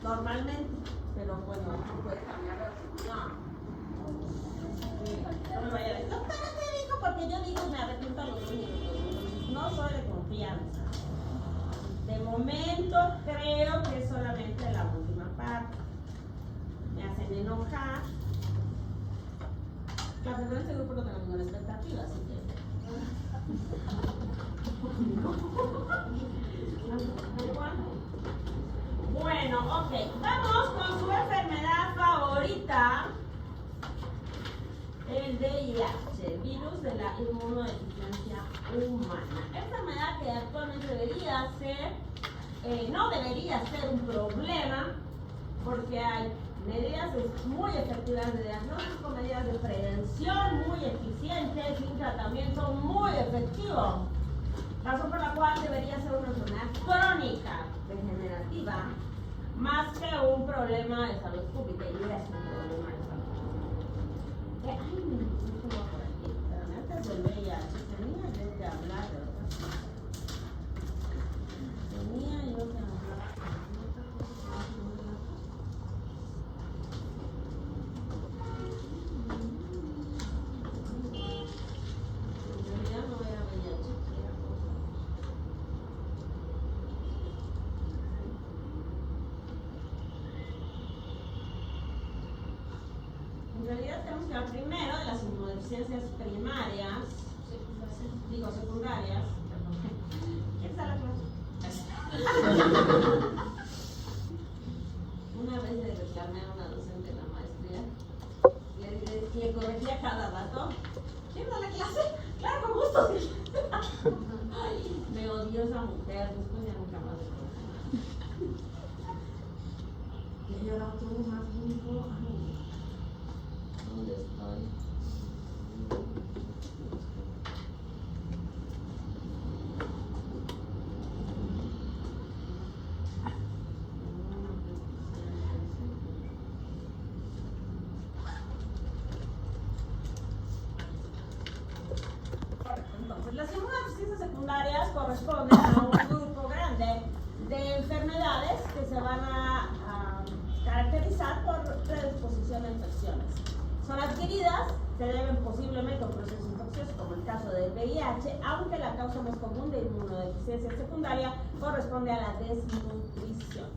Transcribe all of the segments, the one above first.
normalmente, pero bueno, no puede cambiar de opinión. No me vaya a decir, no, espérate, dijo, porque yo digo me arrepiento a los 2 minutos. No soy de confianza. De momento creo que es solamente la última parte. Me hacen enojar. La verdad, este grupo no tengo ninguna expectativa, así que. Bueno, ok. Vamos con su enfermedad favorita. El VIH, virus de la inmunodeficiencia humana. Enfermedad que actualmente debería ser, no debería ser un problema, porque hay medidas muy efectivas de diagnóstico, medidas de prevención muy eficientes y un tratamiento muy efectivo. Razón por la cual debería ser una enfermedad crónica, degenerativa, más que un problema de salud pública. Y es un problema de salud pública. Ay, me gusta por aquí. Pero antes del VIH tenía yo que hablar de otras cosas. Tenía yo que hablar. Primero de las inmunodeficiencias primarias, digo secundarias, ¿quién está la clase? Una vez le reclamé a una docente de la maestría, le corregía cada rato. ¿Quién da la clase? Claro, con gusto. Sí. Me odió esa mujer, después ya nunca más le corregí. Y yo ahora todo más único. ¿Dónde estoy? Entonces, las inmunodeficiencias secundarias corresponden a un grupo grande de enfermedades que se van a caracterizar por predisposición a infecciones. Son adquiridas, se deben posiblemente a un proceso infeccioso, como el caso del VIH, aunque la causa más común de inmunodeficiencia secundaria corresponde a la desnutrición.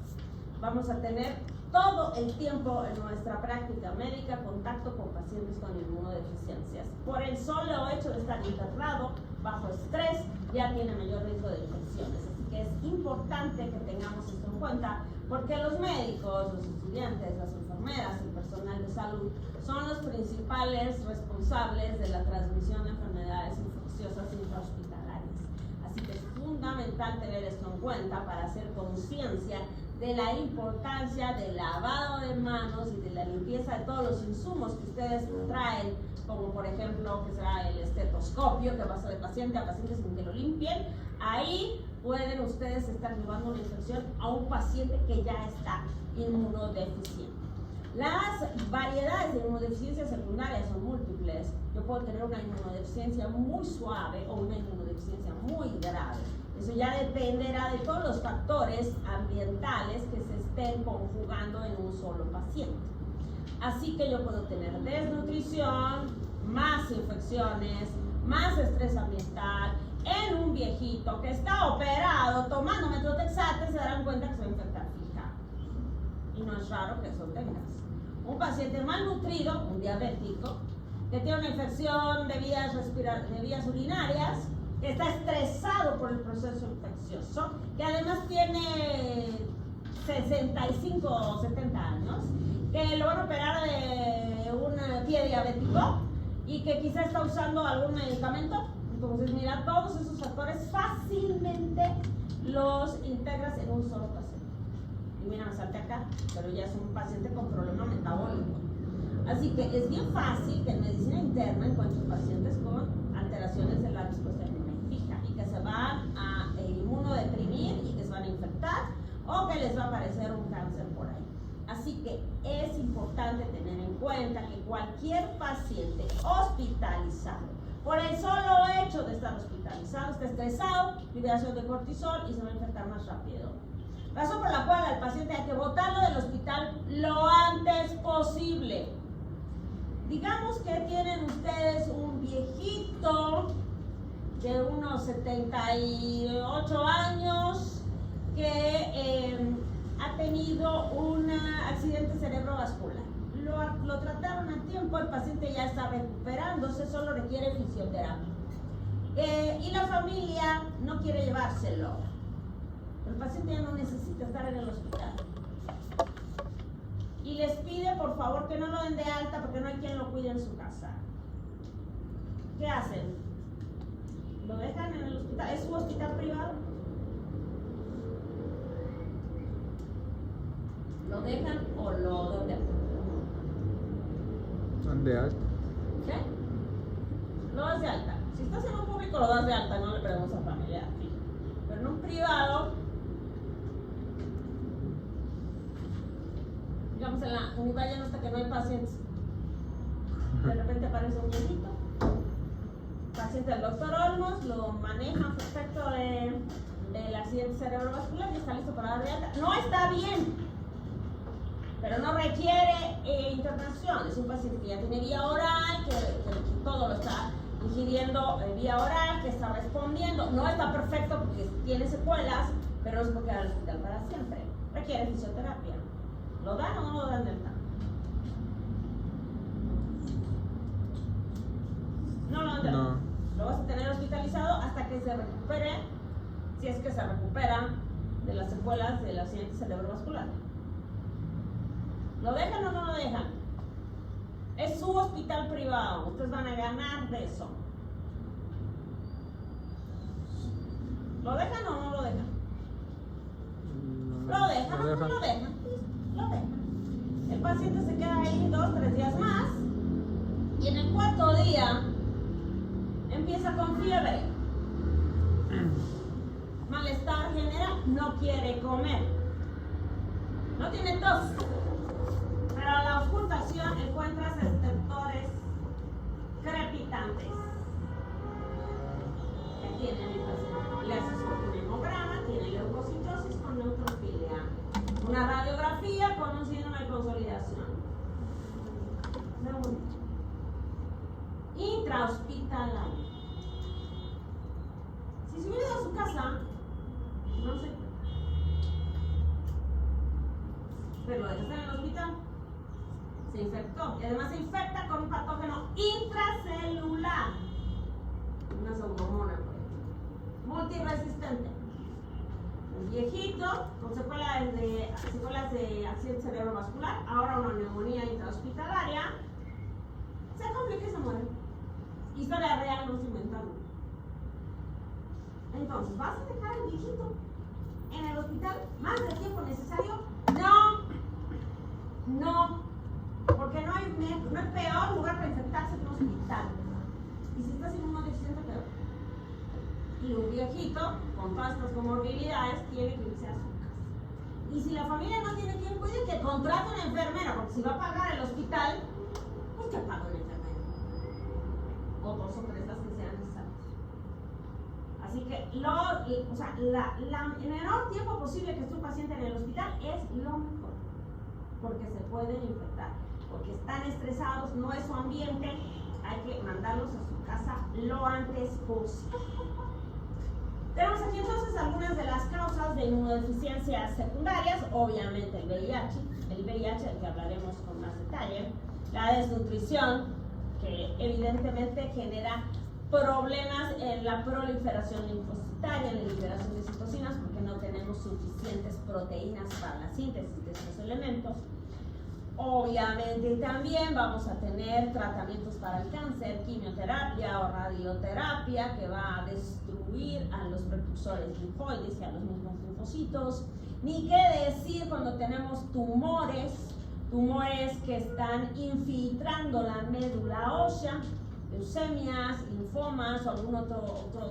Vamos a tener todo el tiempo en nuestra práctica médica contacto con pacientes con inmunodeficiencias. Por el solo hecho de estar internado, bajo estrés, ya tiene mayor riesgo de infecciones. Así que es importante que tengamos esto en cuenta, porque los médicos, los estudiantes, las enfermeras, el personal de salud son los principales responsables de la transmisión de enfermedades infecciosas intrahospitalarias. Así que es fundamental tener esto en cuenta para hacer conciencia de la importancia del lavado de manos y de la limpieza de todos los insumos que ustedes traen, como por ejemplo que será el estetoscopio que pasa de paciente a paciente sin que lo limpien. Ahí pueden ustedes estar llevando una infección a un paciente que ya está inmunodeficiente. Las variedades de inmunodeficiencias secundarias son múltiples. Yo puedo tener una inmunodeficiencia muy suave o una inmunodeficiencia muy grave. Eso ya dependerá de todos los factores ambientales que se estén conjugando en un solo paciente. Así que yo puedo tener desnutrición, más infecciones, más estrés ambiental. En un viejito que está operado tomando metrotexate, se darán cuenta que se va a infectar fija. Y no es raro que eso tengas. Un paciente malnutrido, un diabético, que tiene una infección de vías urinarias, que está estresado por el proceso infeccioso, que además tiene 65 o 70 años, que lo van a operar de un pie diabético y que quizá está usando algún medicamento. Entonces, mira, todos esos factores fácilmente los integras en un solo paciente. Y mira, me salté acá, pero ya es un paciente con problema metabólico. Así que es bien fácil que en medicina interna encuentres pacientes con alteraciones de la respuesta inmune fija y que se van a inmunodeprimir y que se van a infectar o que les va a aparecer un cáncer por ahí. Así que es importante tener en cuenta que cualquier paciente hospitalizado, por el solo hecho de estar hospitalizado, está estresado, liberación de cortisol y se va a infectar más rápido. Razón por la cual al paciente hay que botarlo del hospital lo antes posible. Digamos que tienen ustedes un viejito de unos 78 años que ha tenido un accidente cerebrovascular. Lo trataron a tiempo, el paciente ya está recuperándose, solo requiere fisioterapia. Y la familia no quiere llevárselo. El paciente ya no necesita estar en el hospital. Y les pide por favor que no lo den de alta porque no hay quien lo cuide en su casa. ¿Qué hacen? ¿Lo dejan en el hospital? ¿Es su hospital privado? ¿Lo dejan o lo dan de alta? Dan de alta. ¿Qué? Lo das de alta. Si estás en un público lo das de alta, no le preguntas a familiar. Sí. Pero en un privado, digamos en la unidad ya no está que no hay pacientes. De repente aparece un viejito. Paciente del doctor Olmos, lo maneja perfecto del accidente cerebrovascular y está listo para dar de alta. No está bien, pero no requiere internación. Es un paciente que ya tiene vía oral, que todo lo está ingiriendo vía oral, que está respondiendo. No está perfecto porque tiene secuelas, pero no es porque va al hospital para siempre. Requiere fisioterapia. ¿Lo dan o no lo dan de alta? No lo dan de alta. No. Lo vas a tener hospitalizado hasta que se recupere, si es que se recupera de las secuelas del accidente cerebrovascular. ¿Lo dejan o no lo dejan? Es su hospital privado, ustedes van a ganar de eso. ¿Lo dejan o no lo dejan? ¿Lo dejan o no lo dejan? Lo dejan. El paciente se queda ahí 2 o 3 días más y en el 4.º día empieza con fiebre, malestar general, no quiere comer, no tiene tos, pero a la auscultación encuentras estertores crepitantes. ¿Qué tiene mi paciente? Le haces un hemograma, tiene leucocitosis con neutrofilia, una radiografía con un síndrome de consolidación. Intrahospitalario. Si se hubiera ido a su casa, no sé, pero lo dejaste en el hospital, se infectó y además se infecta con un patógeno intracelular, una pseudomonas, multiresistente. Un viejito con secuelas de accidente cerebrovascular, ahora una neumonía intrahospitalaria, se complica y se muere. Historia real, no se inventaron. Entonces, ¿vas a dejar al viejito en el hospital más del tiempo necesario? No, porque no hay peor lugar para infectarse que un hospital. Y si estás inmunodeficiente, peor. Y un viejito con todas estas comorbilidades tiene que irse a su casa. Y si la familia no tiene quien cuide, que contrate una enfermera, porque si va a pagar el hospital, pues que pague una enfermera. O 2 o 3 las que sean necesarias. Así que el menor tiempo posible que esté un paciente en el hospital es lo mejor, porque se pueden infectar, porque están estresados, no es su ambiente, hay que mandarlos a su casa lo antes posible. Tenemos aquí entonces algunas de las causas de inmunodeficiencias secundarias, obviamente el VIH del que hablaremos con más detalle, la desnutrición, que evidentemente genera problemas en la proliferación linfocitaria, en la liberación de citocinas, porque no tenemos suficientes proteínas para la síntesis de estos elementos. Obviamente también vamos a tener tratamientos para el cáncer, quimioterapia o radioterapia, que va a destruir a los precursores linfoides y a los mismos linfocitos. Ni qué decir cuando tenemos tumores que están infiltrando la médula ósea, leucemias, linfomas o algún otro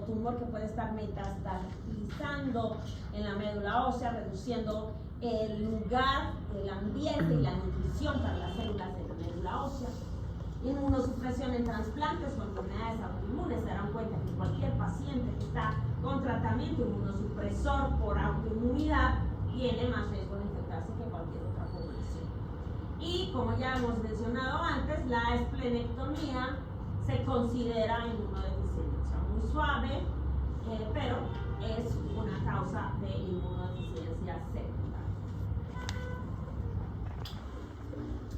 tumor que puede estar metastatizando en la médula ósea, reduciendo el lugar, el ambiente y la nutrición para las células de la médula ósea. Inmunosupresión en trasplantes o enfermedades autoinmunes. Se darán cuenta que cualquier paciente que está con tratamiento inmunosupresor por autoinmunidad tiene más riesgo de infectar cualquier otra población. Y como ya hemos mencionado antes, la esplenectomía se considera inmunodeficiencia muy suave, pero es una causa de inmunodeficiencia secundaria.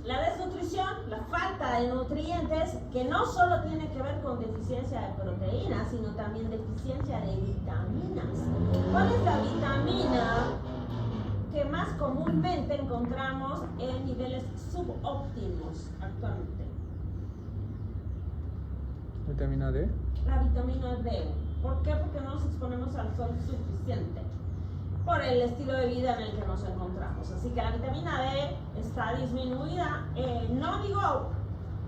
La desnutrición, la falta de nutrientes, que no solo tiene que ver con deficiencia de proteínas, sino también deficiencia de vitaminas. ¿Cuál es la vitamina que más comúnmente encontramos en niveles subóptimos actualmente? ¿Vitamina D? La vitamina D. ¿Por qué? Porque no nos exponemos al sol suficiente por el estilo de vida en el que nos encontramos. Así que la vitamina D está disminuida, no digo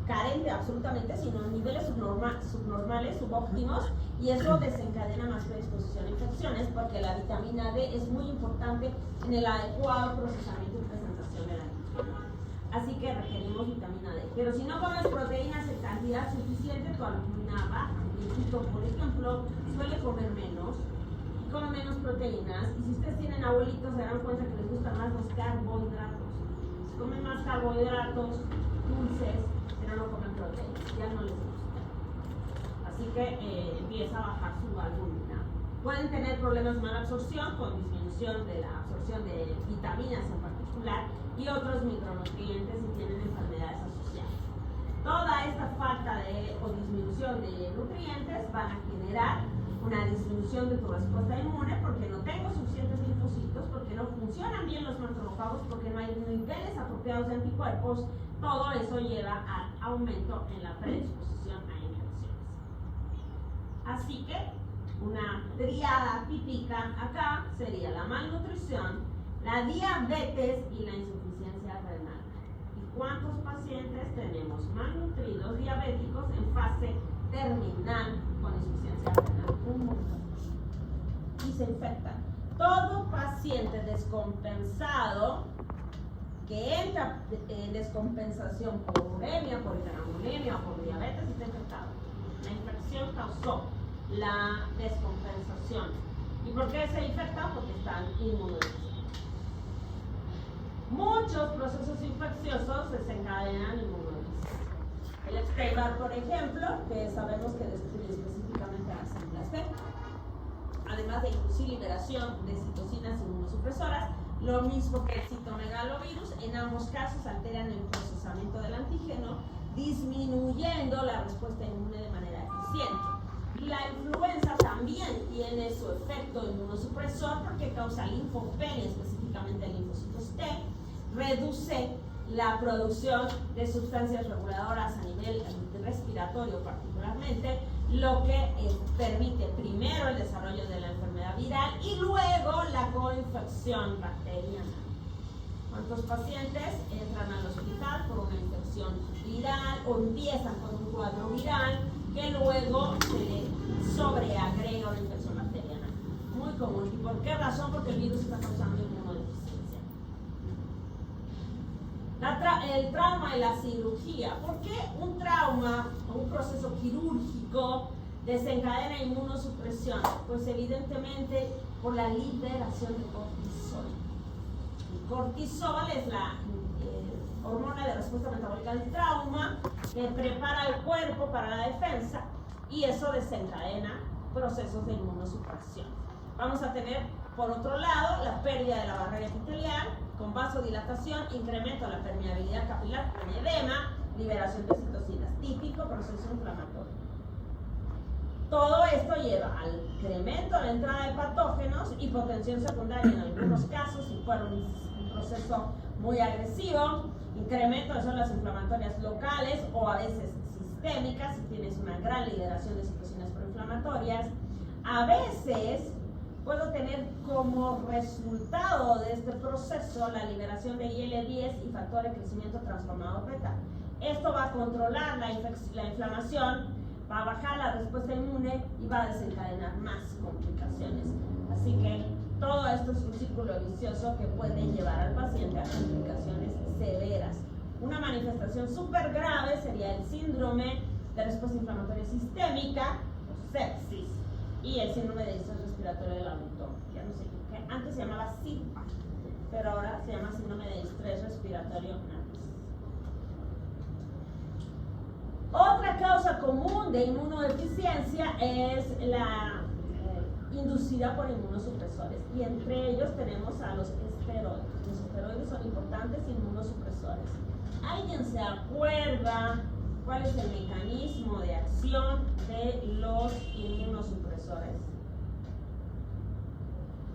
carente absolutamente, sino en niveles subnormales, subóptimos, y eso desencadena más predisposición a infecciones, porque la vitamina D es muy importante en el adecuado procesamiento y presentación de la nutrición. Así que requerimos vitamina D. Pero si no comes proteínas en cantidad suficiente, tu albumina baja. Mi hijito, por ejemplo, suele comer menos, come menos proteínas, y si ustedes tienen abuelitos se dan cuenta que les gustan más los carbohidratos. Si comen más carbohidratos, dulces, pero no comen proteínas, ya no les gusta. Así que empieza a bajar su albumina. Pueden tener problemas de mala absorción, con disminución de la absorción de vitaminas en particular y otros micronutrientes si tienen enfermedades asociadas. Toda esta falta o disminución de nutrientes van a generar una disminución de tu respuesta inmune, porque no tengo suficientes linfocitos, porque no funcionan bien los macrófagos, porque no hay niveles apropiados de anticuerpos. Todo eso lleva al aumento en la predisposición a infecciones. Así que una triada típica acá sería la malnutrición, la diabetes y la insuficiencia renal. ¿Y cuántos pacientes tenemos malnutridos diabéticos en fase terminal con insuficiencia renal? Un montón. Y se infectan. Todo paciente descompensado que entra en descompensación por uremia, por hiperambulemia o por diabetes está infectado. La infección causó la descompensación. ¿Y por qué se infectan? Porque están inmunodeficientes. Muchos procesos infecciosos desencadenan inmunodeficiencia. El Epstein-Barr, por ejemplo, que sabemos que destruye específicamente a las células B, además de inducir liberación de citocinas inmunosupresoras, lo mismo que el citomegalovirus, en ambos casos alteran el procesamiento del antígeno, disminuyendo la respuesta inmune de manera eficiente. La influenza también tiene su efecto inmunosupresor porque causa linfopenia, específicamente linfocitos T, reduce la producción de sustancias reguladoras a nivel respiratorio particularmente, lo que permite primero el desarrollo de la enfermedad viral y luego la coinfección bacteriana. ¿Cuántos pacientes entran al hospital por una infección viral o empiezan con un cuadro viral que luego se le sobreagrega una infección bacteriana? Muy común. ¿Y por qué razón? Porque el virus está causando inmunodeficiencia. El trauma y la cirugía. ¿Por qué un trauma o un proceso quirúrgico desencadena inmunosupresión? Pues evidentemente por la liberación de cortisol. El cortisol es la hormona de respuesta metabólica al trauma que prepara el cuerpo para la defensa, y eso desencadena procesos de inmunosupresión. Vamos a tener, por otro lado, la pérdida de la barrera epitelial con vasodilatación, incremento de la permeabilidad capilar con edema, liberación de citocinas, típico proceso inflamatorio. Todo esto lleva al incremento de la entrada de patógenos, hipotensión secundaria en algunos casos, si fuera un proceso muy agresivo, incremento de células inflamatorias locales o a veces sistémicas, si tienes una gran liberación de citocinas proinflamatorias. A veces puedo tener como resultado de este proceso la liberación de IL-10 y factor de crecimiento transformador beta. Esto va a controlar la inflamación, va a bajar la respuesta inmune y va a desencadenar más complicaciones. Así que todo esto es un círculo vicioso que puede llevar al paciente a complicaciones severas. Una manifestación súper grave sería el síndrome de respuesta inflamatoria sistémica, o sepsis, y el síndrome de distrés respiratorio del adulto, ya no sé qué, antes se llamaba SIRPA. pero ahora se llama síndrome de estrés respiratorio nervioso. Otra causa común de inmunodeficiencia es la inducida por inmunosupresores, y entre ellos tenemos a los esteroides. Los esteroides son importantes inmunosupresores. ¿Alguien se acuerda cuál es el mecanismo de acción de los inmunosupresores?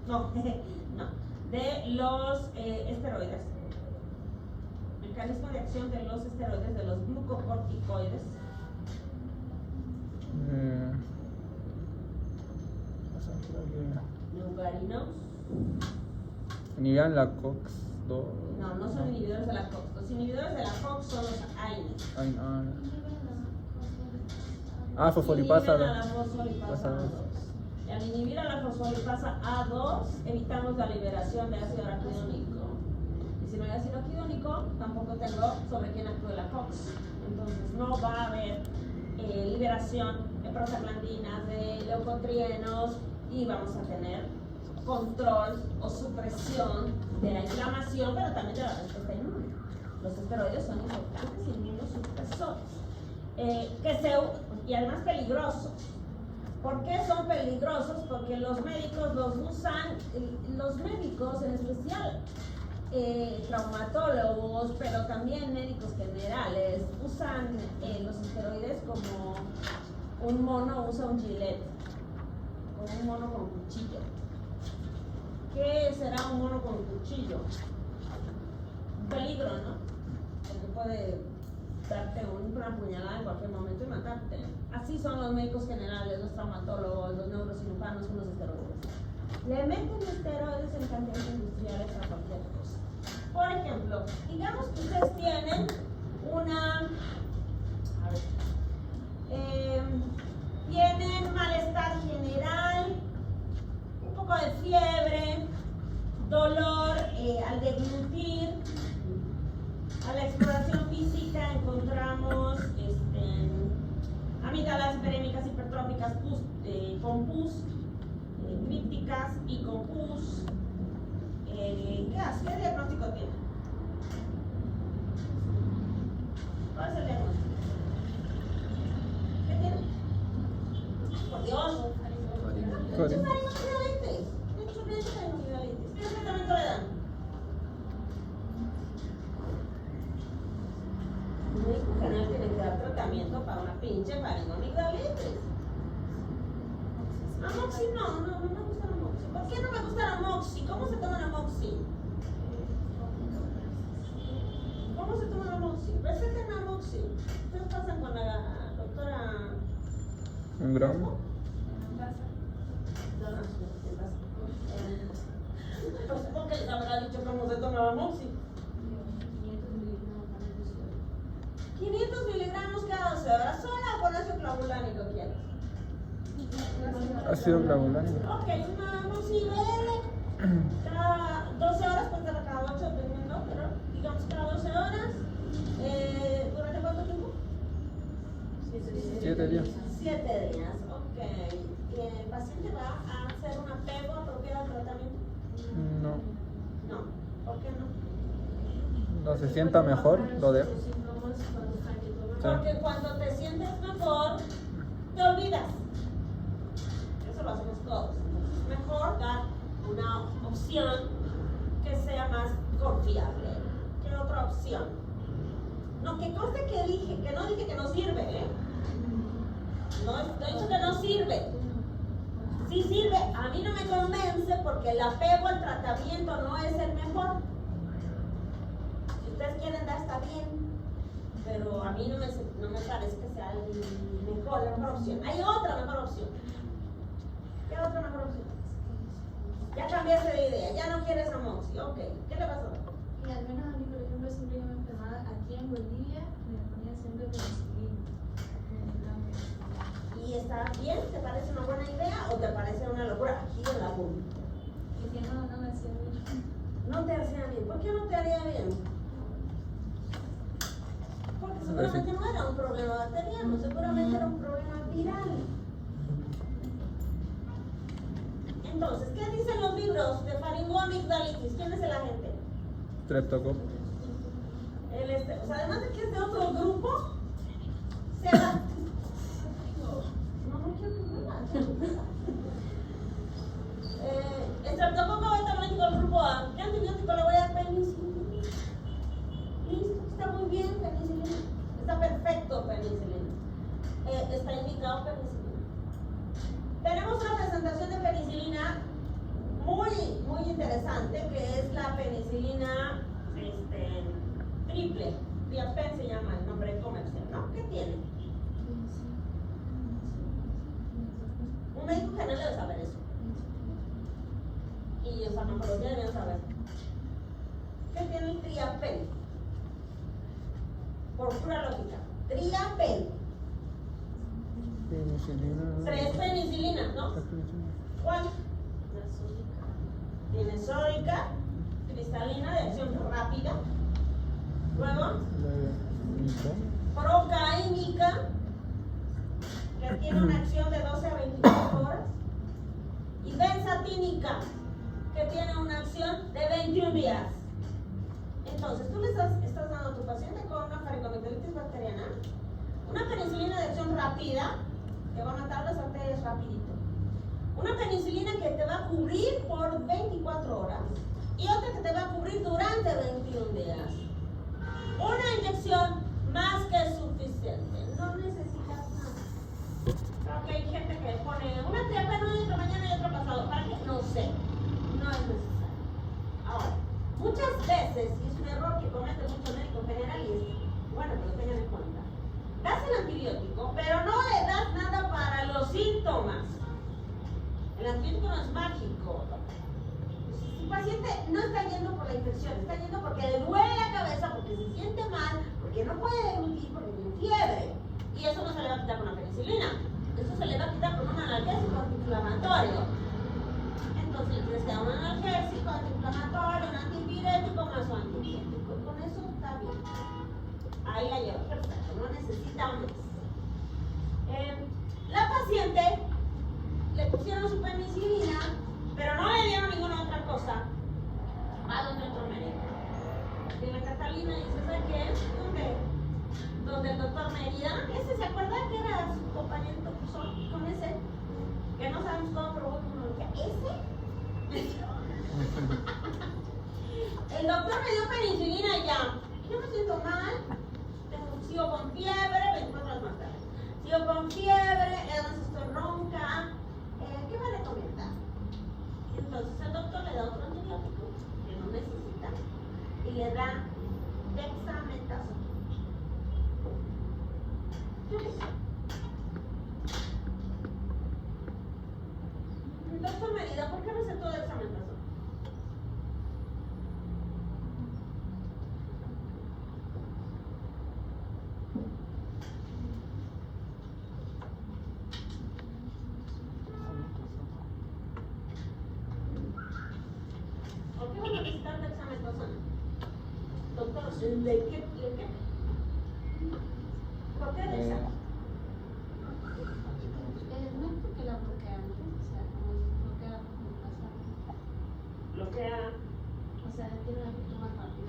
No, no, de los esteroides. Mecanismo de acción de los esteroides, de los glucocorticoides. Lugarinos. Inhibían la COX-2. No, no son inhibidores de la COX. Los inhibidores de la COX son los AINES. Fosfolipasa Inhiben a la fosfolipasa 2. A2. Y al inhibir a la fosfolipasa A2, evitamos la liberación de ácido araquidónico. Y si no hay ácido araquidónico, tampoco tengo sobre quién actúe la COX. Entonces no va a haber liberación de prostaglandinas, de leucotrienos, y vamos a tener control o supresión de la inflamación, pero también de la respuesta inmune. Los esteroides son importantes inmunosupresores, y además peligrosos. ¿Por qué son peligrosos? Porque los médicos los usan, los médicos en especial, traumatólogos, pero también médicos generales, usan los esteroides como un mono usa un gilet, como un mono con cuchillo. ¿Qué será un mono con cuchillo? Un peligro, ¿no? Porque puede darte una puñalada en cualquier momento y matarte. Así son los médicos generales, los traumatólogos, los neurocirujanos con los esteroides. Le meten esteroides en cantidades industriales a cualquier cosa. Por ejemplo, digamos que ustedes tienen tienen malestar general, un poco de fiebre, dolor al deglutir. A la exploración física encontramos amígdalas hiperémicas hipertróficas con pus, crípticas y con pus. ¿Qué diagnóstico tiene? ¿Cuál es el diagnóstico? ¿Qué tiene? Por Dios. Faringoamigdalitis. ¿Qué tratamiento le dan? El médico general tiene que dar tratamiento para una pinche faringoamigdalitis. Amoxi no me gusta la Amoxi. ¿Por qué no me gusta la Amoxi? ¿Cómo se toma la Amoxi? ¿Cómo se toma la Amoxi? Receten la Amoxi. ¿Ustedes pasan con la doctora? ¿Un gramo? Pues supongo que les habrá dicho cómo se toma la Amoxi. 500 miligramos cada 12 horas. ¿Sola o con ácido clavulánico quieres? Ácido clavulánico. Ok, una Amoxi BL cada 12 horas, puede ser cada 8 dependiendo, pero digamos cada 12 horas. ¿Durante cuánto tiempo? 7 días. 7 días, ok. ¿El paciente va a hacer un apego apropiado al tratamiento? No. No, ¿por qué no? No se sienta mejor, lo dejo. Porque cuando te sientes mejor, te olvidas. Eso lo hacemos todos. Entonces es mejor dar una opción que sea más confiable. ¿Qué otra opción? No, que conste que dije, que no dije que no sirve, ¿eh? No he dicho que no sirve. Sí sirve, a mí no me convence porque el apego al tratamiento no es el mejor. Si ustedes quieren dar, está bien, pero a mí no me parece que sea la mejor opción. Hay otra mejor opción. ¿Qué otra mejor opción? Ya cambiaste de idea, ya no quieres Amoxi. Ok, ¿qué le pasó? Y al menos a mí, por ejemplo, siempre que me enfermaba aquí en Bolivia, me ponía siempre penicilina. ¿Y está bien? ¿Te parece una buena idea o te parece una locura? Aquí en la PUM. Y que no me hacía bien. No te hacía bien. ¿Por qué no te haría bien? Porque seguramente no era un problema bacteriano, seguramente era un problema viral. Entonces, ¿qué dicen los libros de faringoamigdalitis? ¿Quién es el agente? Streptococcus. O sea, además de que es de otro grupo, se va. No quiero que muera. Streptococcus beta el grupo A. ¿Qué antibiótico le voy a dar? Penicilina. Listo, está muy bien, penicilina. Está perfecto, penicilina. Está indicado penicilina. Tenemos una presentación de penicilina muy interesante, que es la penicilina triple. Diapen se llama el nombre comercial, ¿no? ¿Qué tiene? Un médico general debe saber eso. Y los farmacología deben saber. ¿Qué tiene el Triapen? Por pura lógica. Triapen. Penicilina. 3 penicilinas, ¿no? ¿Cuál? Tiene sódica, cristalina de acción rápida. Luego, procaínica, que tiene una acción de 12 a 24 horas. Y benzatínica, que tiene una acción de 21 días. Entonces, tú le estás dando a tu paciente con una faringometalitis bacteriana una penicilina de acción rápida, que va a matar las bacterias rapidito. Una penicilina que te va a cubrir por 24 horas y otra que te va a cubrir durante 21 días. Una inyección más que suficiente, no necesitas más. Creo que hay gente que pone una Triapen hoy, otra mañana y otra pasado. ¿Para qué? No sé, no es necesario. Ahora, muchas veces, y es un error que comete mucho médico general, y es bueno que lo tengan en cuenta, das el antibiótico, pero no le das nada para los síntomas. El antibiótico no es mágico. Si el paciente no está yendo por la infección, está yendo porque le duele la cabeza, porque se siente mal, porque no puede deglutir, porque tiene fiebre. Y eso no se le va a quitar con la penicilina. Eso se le va a quitar con un analgésico antiinflamatorio. Entonces le tienes que dar un analgésico, antiinflamatorio, un antipirético más un antibiótico. Con eso está bien. Ahí la lleva, perfecto, no necesita más. La paciente le pusieron su penicilina, pero no le dieron ninguna otra cosa. Va donde otro médico. Y la Catalina dice, ¿sabes qué? Donde el doctor Mérida, ese se acuerda que era su compañero con ese, que no sabemos cómo probó tecnología. ¿Ese? El doctor me dio penicilina y ya. Yo me siento mal, sigo con fiebre, 24 horas más tarde. Sigo con fiebre, además estoy ronca. ¿Qué me recomienda? Entonces el doctor le da otro antibiótico que no necesita y le da dexametasona. ¿Qué es eso? Doctor Mérida, ¿por qué recetó dexametasona? ¿Por qué van a necesitar dexametasona? Doctor, ¿de qué? ¿Por qué dexametasona? No es porque la bloquea, ¿no? O sea, como bloquea la pasada. Bloquea. O sea, tiene un efecto más rápido.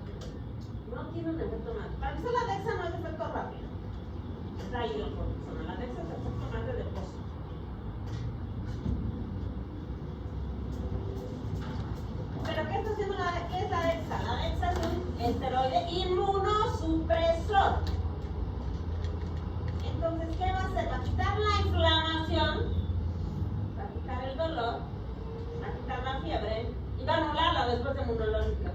No tiene un efecto más. Para empezar, la dexa no es efecto rápido. Es la hidrocortisona. La dexa es efecto más de depósito. ¿Pero qué está haciendo qué es la dexa? La dexa es un esteroide inmunosupresor. Entonces, ¿qué va a hacer? Va a quitar la inflamación, va a quitar el dolor, va a quitar la fiebre y va a anular la respuesta inmunológica.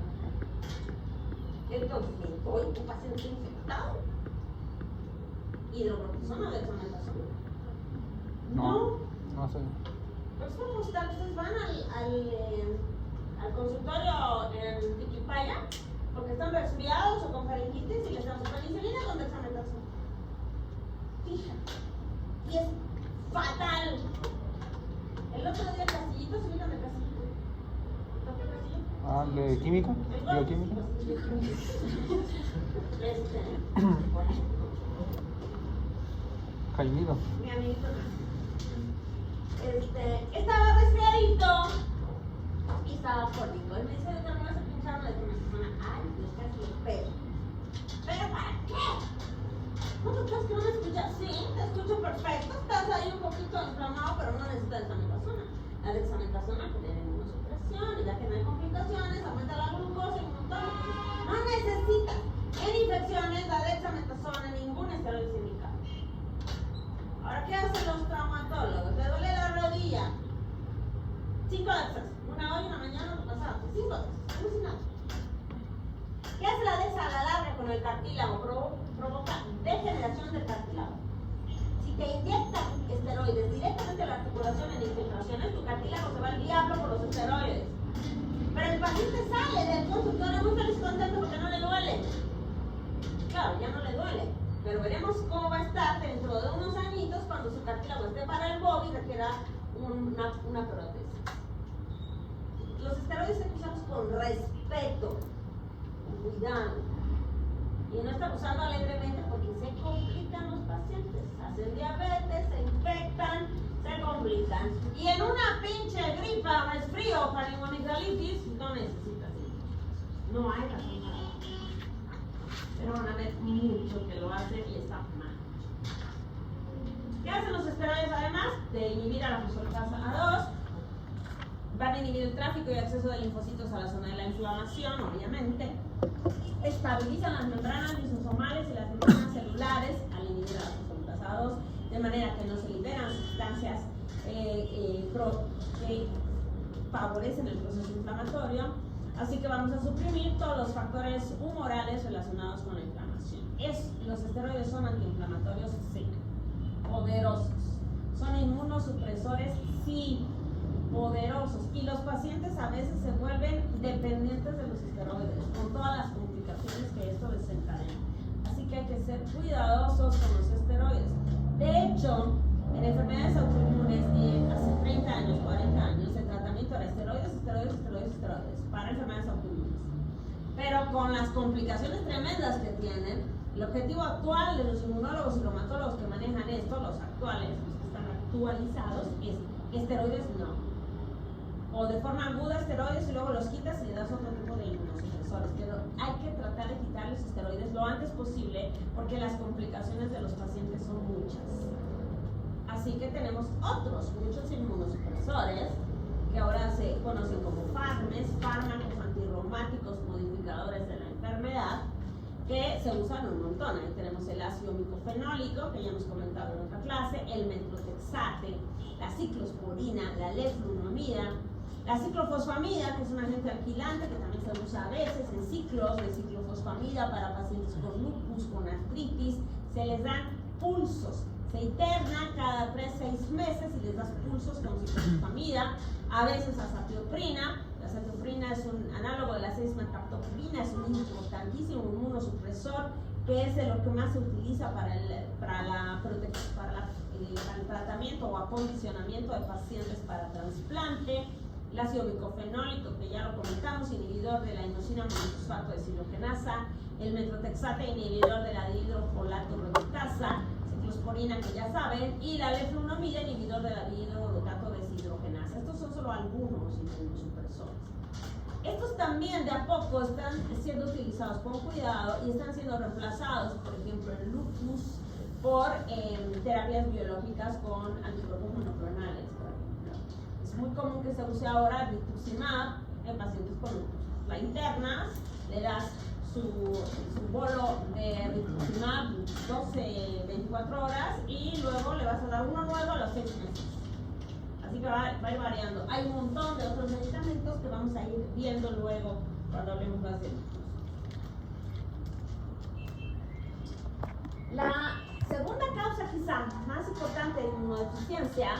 Entonces, hoy tu paciente infectado. ¿Hidrocortisona o dexametasona? No sé. Pues como ustedes van al consultorio en Tiquipaya porque están resfriados o con faringitis y les damos penicilina con dexametasona. Fija. Y es fatal. El otro día el Castillito, ¿se vieron el Castillito? ¿Doctor Castillo? Ah, ¿de química? ¿Bioquímica? Jaimito. Mi amiguito. Estaba resfriadito y estaba fólico. Él me dice, no me vas a pinchar una dexametasona. Ay, ¿Cómo crees que no me escuchas? Sí, te escucho perfecto. Estás ahí un poquito inflamado, pero no necesitas dexametasona. La dexametasona genera inmunosupresión y ya que no hay complicaciones, aumenta la glucosa y un montón de cosas. No necesitas. En infecciones, la dexametasona, ningún esteroide es indicado. Ahora, ¿qué hacen los traumatólogos? ¿Te duele la rodilla? 5 dexas. Una hoy, una mañana, otra pasada. 5 dexas. No es nada. ¿Qué hace la dexa a la larga con el cartílago? Provoca degeneración del cartílago. Si te inyectan esteroides directamente a la articulación en infiltraciones, tu cartílago se va al diablo por los esteroides. Pero el paciente sale del consultorio muy feliz y contento porque no le duele. Claro, ya no le duele. Pero veremos cómo va a estar dentro de unos añitos cuando su cartílago esté para el bobo y requiera una prótesis. Los esteroides hay que usarlos con respeto, con cuidado. Y no están usando alegremente porque se complican los pacientes. Hacen diabetes, se infectan, se complican. Y en una pinche gripa, resfrío o faringoamigdalitis no necesitas ir. No hay razón para eso. Pero van a ver mucho que lo hacen y está mal. ¿Qué hacen los esteroides además de inhibir a la fosfolipasa A2? Van a inhibir el tráfico y acceso de linfocitos a la zona de la inflamación, obviamente. Estabilizan las membranas lisosomales y las membranas celulares al inhibir a la fosfolipasa A2, de manera que no se liberan sustancias que favorecen el proceso inflamatorio. Así que vamos a suprimir todos los factores humorales relacionados con la inflamación. Los esteroides son antiinflamatorios, sí. Poderosos. Son inmunosupresores, sí. Poderosos. Y los pacientes a veces se vuelven dependientes de los esteroides, con todas las complicaciones que esto desencadena. Así que hay que ser cuidadosos con los esteroides. De hecho, en enfermedades autoinmunes, hace 30 años, 40 años, el tratamiento era esteroides para enfermedades autoinmunes. Pero con las complicaciones tremendas que tienen, el objetivo actual de los inmunólogos y reumatólogos que manejan esto, los actuales, los que están actualizados, es esteroides no. O de forma aguda esteroides y luego los quitas y le das otro tipo de inmunosupresores. Pero hay que tratar de quitar los esteroides lo antes posible porque las complicaciones de los pacientes son muchas. Así que tenemos muchos inmunosupresores que ahora se conocen como fármacos antirreumáticos modificadores de la enfermedad, que se usan un montón. Ahí tenemos el ácido micofenólico, que ya hemos comentado en otra clase, el metrotexate, la ciclosporina, la leflunomida, la ciclofosfamida, que es un agente alquilante que también se usa a veces en ciclos de ciclofosfamida para pacientes con lupus, con artritis. Se les dan pulsos. Se interna cada 3-6 meses y les das pulsos con ciclofosfamida, a veces azatioprina. La azatioprina es un análogo de la 6-metacaptoprina, es un importantísimo inmunosupresor que es de lo que más se utiliza para el tratamiento o acondicionamiento de pacientes para trasplante. El ácido micofenólico, que ya lo comentamos, inhibidor de la inosina monofosfato deshidrogenasa, el metrotexate, inhibidor de la dihidrofolato reductasa, ciclosporina, que ya saben, y la leflunomida, inhibidor de la dihidrofolatato deshidrogenasa. Estos son solo algunos inmunosupresores. Estos también de a poco están siendo utilizados con cuidado y están siendo reemplazados, por ejemplo, en lupus, por terapias biológicas con anticuerpos monoclonales, por ejemplo. Es muy común que se use ahora rituximab en pacientes con lupus. La internas, le das su bolo de rituximab 12-24 horas y luego le vas a dar uno nuevo a los 6 meses. Así que va a ir variando. Hay un montón de otros medicamentos que vamos a ir viendo luego cuando hablemos más de lupus. La segunda causa quizá más importante de inmunodeficiencia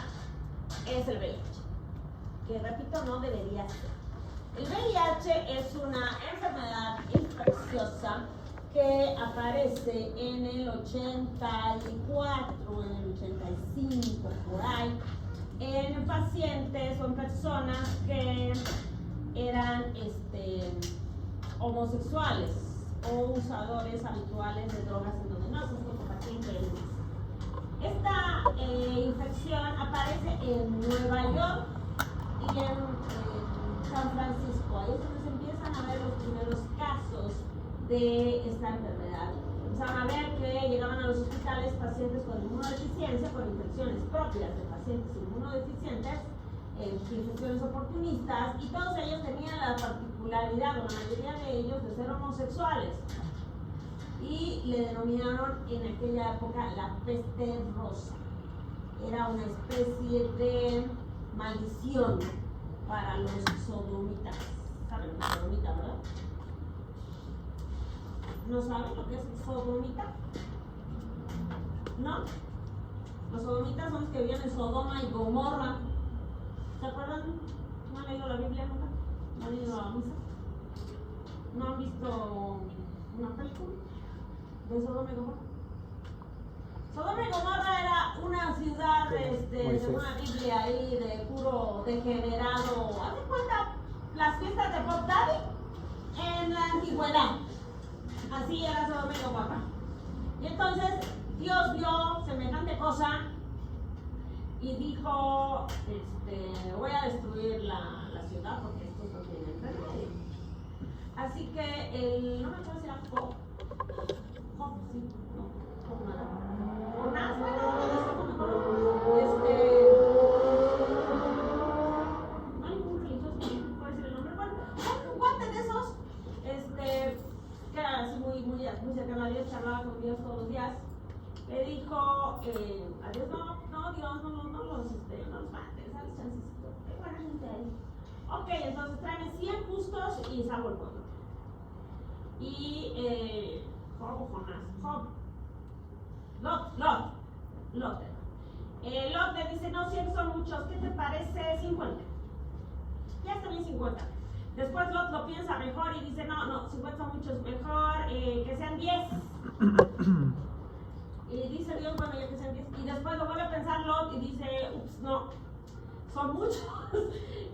es el VIH, que repito, no debería ser. El VIH es una enfermedad infecciosa que aparece en el 84, en el 85, por ahí, en pacientes o en personas que eran homosexuales o usadores habituales de drogas endogenosas como pacientes. Esta infección aparece en Nueva York y en San Francisco. Ahí es donde se empiezan a ver los primeros casos de esta enfermedad. empezaron a ver que llegaban a los hospitales pacientes con inmunodeficiencia, con infecciones propias de pacientes inmunodeficientes, infecciones oportunistas, y todos ellos tenían la particularidad, o la mayoría de ellos, de ser homosexuales. Y le denominaron en aquella época la peste rosa. Era una especie de maldición para los sodomitas. ¿Saben los sodomitas, verdad? ¿No saben lo que es sodomita? ¿No? Los sodomitas son los que vivían en Sodoma y Gomorra. ¿Se acuerdan? ¿No han leído la Biblia nunca? ¿No han ido a la misa? ¿No han visto una película de Sodoma y Gomorra? Sodoma y Gomorra era una ciudad, según la Biblia, ahí de puro degenerado. ¿Haz de cuenta las fiestas de Bob Daddy en la antigüedad? Así era Sodoma y Gomorra. Y entonces Dios vio semejante cosa y dijo, voy a destruir la ciudad porque estos no tienen remedio. Así que no me acuerdo si era Job, sí, no, Job no era. Jonás, bueno, no hay ningún religioso, no puedo decir el nombre. Bueno, un guante de esos, que era así muy cercano a Dios, charlaba con Dios todos los días. Le dijo a Dios, no, Dios, no los mates, ¿sabes? Chancecito, qué buena gente ahí. Ok, entonces tráeme 100 justos y salvo el pueblo. Y Job o Jonás, Lot le dice, no, 100 son muchos, ¿qué te parece 50? Ya está bien 50. Después Lot lo piensa mejor y dice, no, 50 son muchos, mejor que sean 10. Y dice Dios, bueno, ya que sean 10. Y después lo vuelve a pensar Lot y dice, ups, no, son muchos.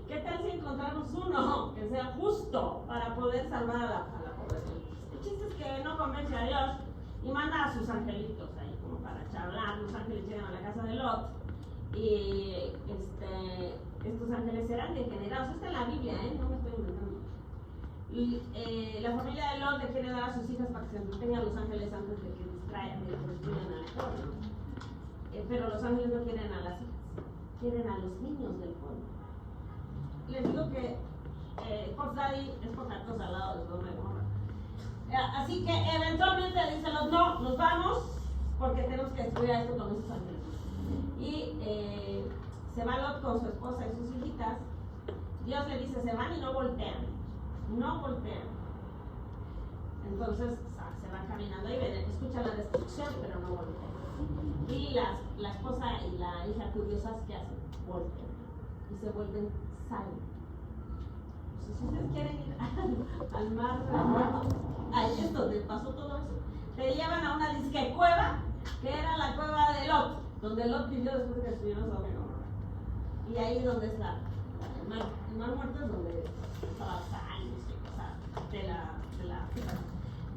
¿Qué tal si encontramos uno que sea justo para poder salvar a la población? El chiste es que no convence a Dios y manda a sus angelitos ahí como para charlar. Los ángeles llegan a la casa de Lot y estos ángeles eran degenerados. Está en la Biblia, no me estoy inventando. Y la familia de Lot le quiere dar a sus hijas para que se entretengan a los ángeles antes de que destruyan al pueblo. Pero los ángeles no quieren a las hijas, quieren a los niños del pueblo. Les digo que Bob Daddy es poca cosa al lado de Sodoma y Gomorra. Así que eventualmente dice Lot, no, nos vamos porque tenemos que destruir a esto con esos ángeles. Y se va Lot con su esposa y sus hijitas. Dios le dice, se van y no voltean. No voltean. Entonces se van caminando y ven, escuchan la destrucción, pero no voltean. Y la esposa y la hija curiosas, ¿qué hacen? Voltean. Y se vuelven sal. Si ustedes quieren ir al mar, ahí es donde pasó todo eso. Te llevan a una disque cueva, que era la cueva de Lot, donde Lot vivió después de que destruyeron Sodoma y Gomorra. Y ahí donde está el mar muerto es donde estaba sal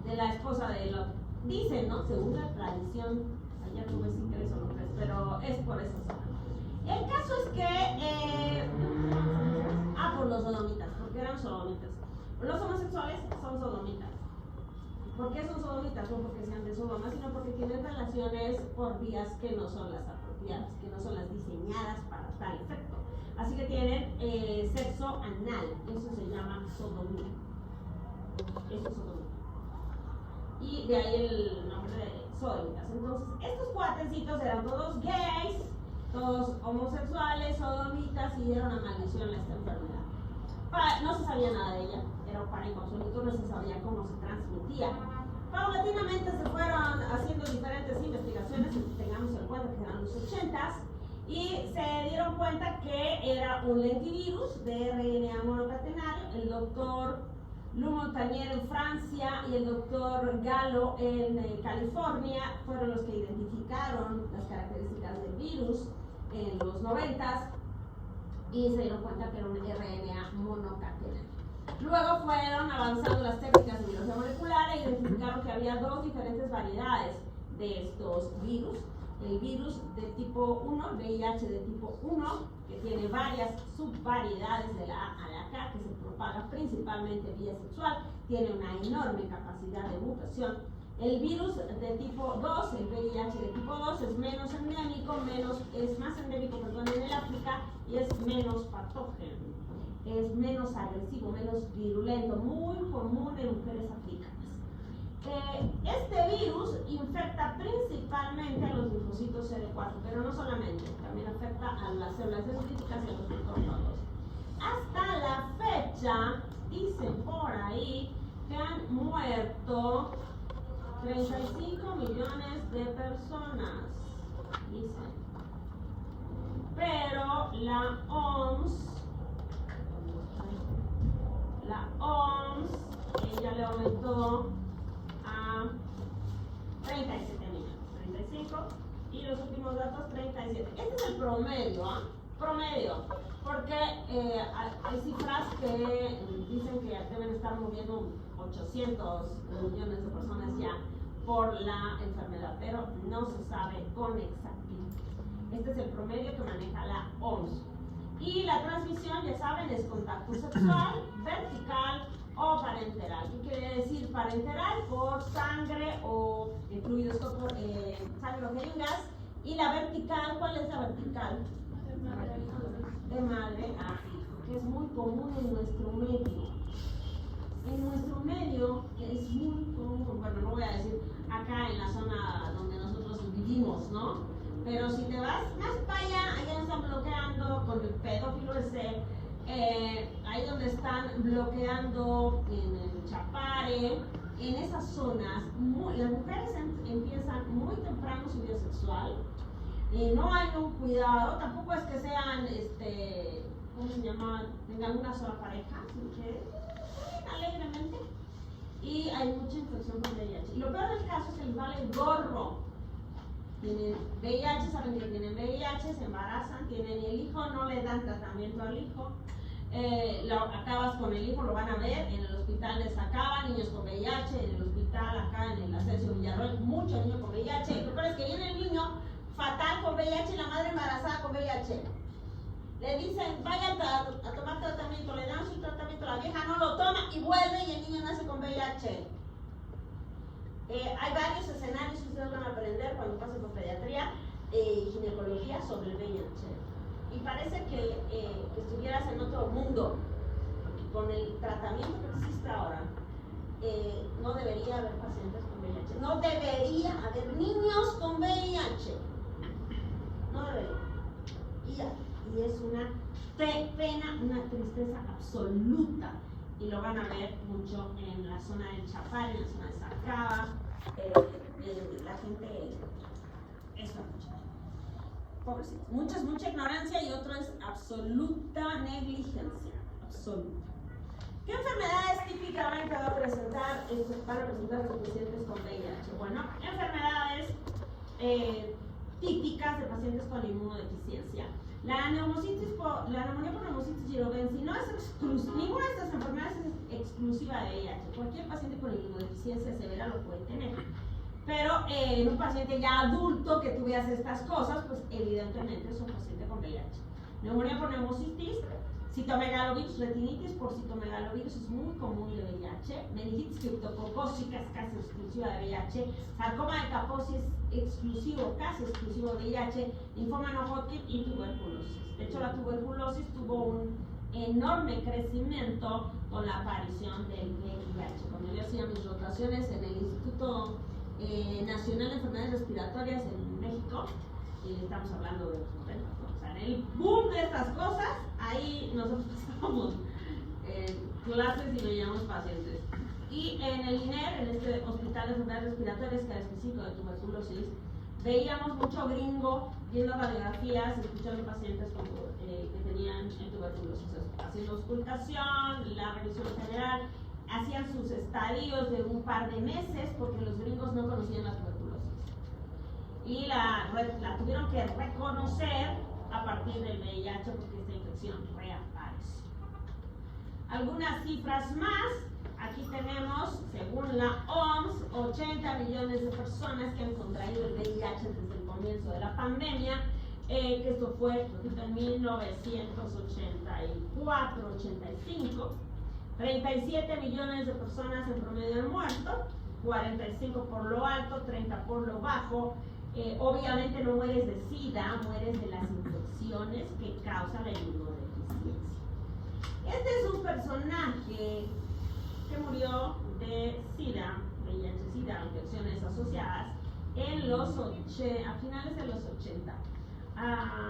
de la esposa de Lot. Dicen, ¿no? Según la tradición, allá no sé si crees o no crees, pero es por esa zona. El caso es que por los sodomitas, porque eran sodomitas. Los homosexuales son sodomitas. ¿Por qué son sodomitas? No porque sean de Sodoma, sino porque tienen relaciones por vías que no son las apropiadas, que no son las diseñadas para tal efecto. Así que tienen sexo anal, eso se llama sodomía. Eso es sodomía. Y de ahí el nombre de sodomitas. Entonces, estos cuatecitos eran todos gays, todos homosexuales, sodomitas, y era una maldición esta enfermedad. No se sabía nada de ella, era un pánico absoluto, no se sabía cómo se transmitía. Paulatinamente se fueron haciendo diferentes investigaciones, tengamos en cuenta que eran los 80s, y se dieron cuenta que era un lentivirus de RNA monocatenario. El doctor Lou Montagnier en Francia y el doctor Gallo en California fueron los que identificaron las características del virus en los 90s y se dieron cuenta que era un RNA monocatenario. Luego fueron avanzando las técnicas de biología molecular e identificaron que había dos diferentes variedades de estos virus. El virus de tipo 1, VIH de tipo 1, que tiene varias subvariedades de la A a la K, que se propaga principalmente vía sexual, tiene una enorme capacidad de mutación. El virus de tipo 2, el VIH de tipo 2, es menos endémico, es más endémico, en el África y es menos patógeno, es menos agresivo, menos virulento, muy común en mujeres africanas. Este virus infecta principalmente a los linfocitos CD4, pero no solamente, también afecta a las células dendríticas y a los macrófagos. Hasta la fecha, dicen por ahí que han muerto 35 millones de personas, dicen. Pero la OMS, ella le aumentó a 37 millones, 35, y los últimos datos 37. Este es el promedio, promedio, porque hay cifras que dicen que deben estar moviendo 800 millones de personas ya por la enfermedad, pero no se sabe con exactitud. Este es el promedio que maneja la OMS. Y la transmisión, ya saben, es contacto sexual, vertical o parenteral. ¿Qué quiere decir parenteral? Por sangre o fluidos, sangre o jeringas. Y la vertical, ¿cuál es la vertical? De madre a hijo, que es muy común en nuestro medio. En nuestro medio es muy común, bueno, no voy a decir acá en la zona donde nosotros vivimos, ¿no? Pero si te vas más para allá están bloqueando con el pedófilo ese, ahí donde están bloqueando en el Chapare, en esas zonas, las mujeres empiezan muy temprano su vida sexual, no hay un cuidado, tampoco es que sean, ¿cómo se llama? Tengan una sola pareja, sino que alegremente, y hay mucha infección con VIH. Y lo peor del caso es que les vale gorro. Tienen VIH, saben que tienen VIH, se embarazan, tienen el hijo, no le dan tratamiento al hijo, acabas con el hijo, lo van a ver, en el hospital les acaban niños con VIH, en el hospital acá en el Ascenso Villarroel, muchos niños con VIH. Lo peor es que viene el niño fatal con VIH y la madre embarazada con VIH. Le dicen, vaya a tomar tratamiento, le dan su tratamiento, la vieja no lo toma y vuelve y el niño nace con VIH. Hay varios escenarios que ustedes van a aprender cuando pasen por pediatría y ginecología sobre el VIH. Y parece que estuvieras en otro mundo, porque con el tratamiento que existe ahora, no debería haber pacientes con VIH. No debería haber niños con VIH. No debería. Y es una pena, una tristeza absoluta. Y lo van a ver mucho en la zona del Chapare, en la zona de Sacaba. La gente, eso mucho. Pobrecitos. Mucha ignorancia y otro es absoluta negligencia. Absoluta. ¿Qué enfermedades típicamente van a presentar los pacientes con VIH? Bueno, enfermedades típicas de pacientes con inmunodeficiencia. La neumonía por neumocitis girovense no es ninguna de estas enfermedades es exclusiva de VIH. Cualquier paciente con inmunodeficiencia severa lo puede tener. Pero en un paciente ya adulto que tuviese estas cosas, pues evidentemente es un paciente con VIH. Neumonía por neumocitis, citomegalovirus, retinitis por citomegalovirus es muy común de VIH, meningitis criptococócica es casi exclusiva de VIH, sarcoma de Kaposi es casi exclusivo de VIH, linfoma no Hodgkin y tuberculosis. De hecho, la tuberculosis tuvo un enorme crecimiento con la aparición del VIH. Cuando yo hacía mis rotaciones en el Instituto Nacional de Enfermedades Respiratorias en México, y estamos hablando de los 90, ¿no? O sea, en el boom de estas cosas, ahí nosotros pasábamos clases y veíamos pacientes. Y en el INER, en este Hospital de Enfermedades Respiratorias, que era específico de tuberculosis, veíamos mucho gringo viendo radiografías, escuchando pacientes que tenían tuberculosis, haciendo auscultación, la revisión general, hacían sus estadios de un par de meses porque los gringos no conocían la tuberculosis. Y la tuvieron que reconocer a partir del VIH porque esta infección reaparece. Algunas cifras más. Aquí tenemos, según la OMS, 80 millones de personas que han contraído el VIH desde el comienzo de la pandemia, que esto fue en 1984-85. 37 millones de personas en promedio han muerto, 45 por lo alto, 30 por lo bajo. Obviamente no mueres de SIDA, mueres de las infecciones que causan la inmunodeficiencia. Este es un personaje que murió de SIDA, VIH-SIDA, infecciones asociadas, a finales de los 80.